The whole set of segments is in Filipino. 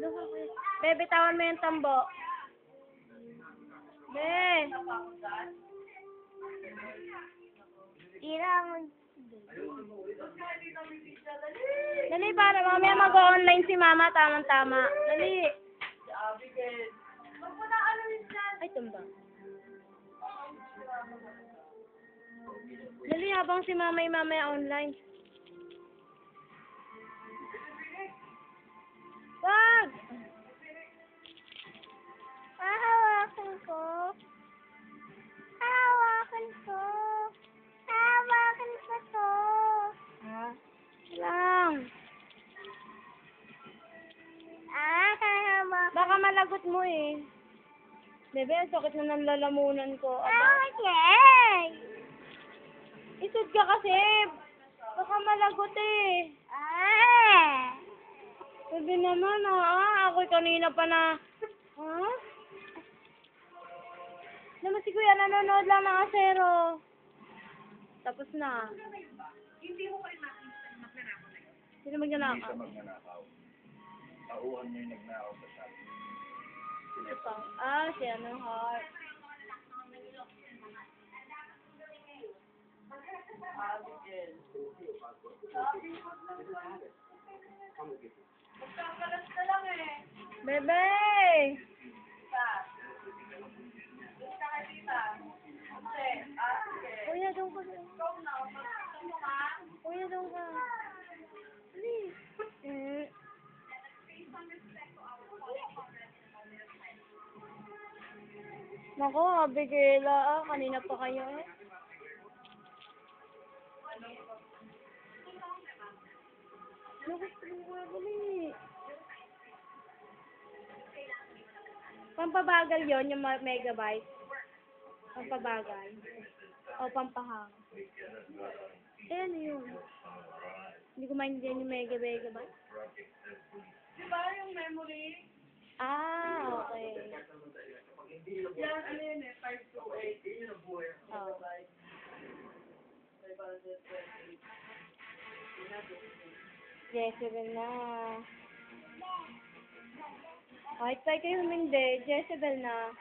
Be, bitawan mo yung tambo. Be. Tirang. Dali, para mamaya mag-online si mama. Tamang-tama. Dali. Ay, tumba. Dali, habang si mama yung mamaya online. Wag! Hahawakan ko. Hahawakan ko. Hahawakan ko to. Ha? Lang. Hahawakan. Baka malagot mo eh. Bebe, ang sakit na ng lalamunan ko. Okay. Isod ka kasi. Baka malagot eh. Sabi naman ako kanina pa na. Ha? Naman si Kuya nanonood lang ng Asero. Tapos na. Hindi mo kayo magnanakaw na yun. Sino Hindi siya magnanakaw? magnanakaw. Tauhan niya yung nagnakaw sa shop. Ito pa. Si Heart. Bebe! Kuya, doon ka. Kuya, doon ka. Please. Nako, Abigaila, kanina pa kayo eh. Ano gusto mo dali? Pampabagal yon yung megabyte. Pampabagal. O pampahang. Ano yun? Hindi ko maintindihan yung megabyte. Di ba yung memory? Okay. Yan, ano yun eh, 528. Yun yung buhay. Oh. Jezebel na. Kahit tayo kayo humindi, Jezebel na.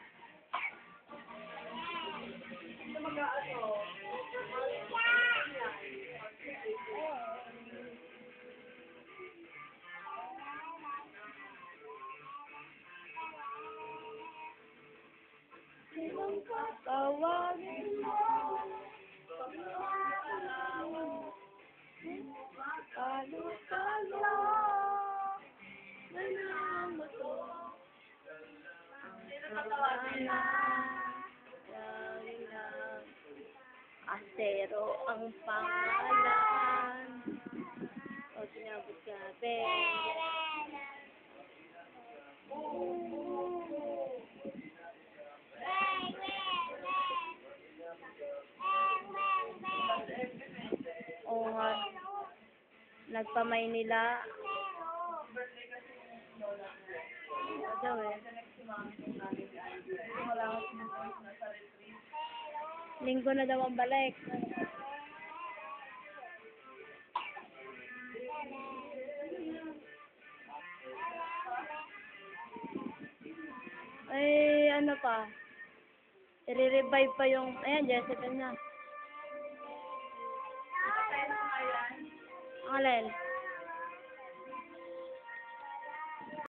Sinong tatawagin mo? Palo-palo na namato. Asero ang pangalan. O, sinabot ka, Oo nga. Nagpa-Maynila. Daw eh. Linggo na daw ang balik. Ay, ano pa? I-revive pa yung... Ayan, Jessica na. Ang alin?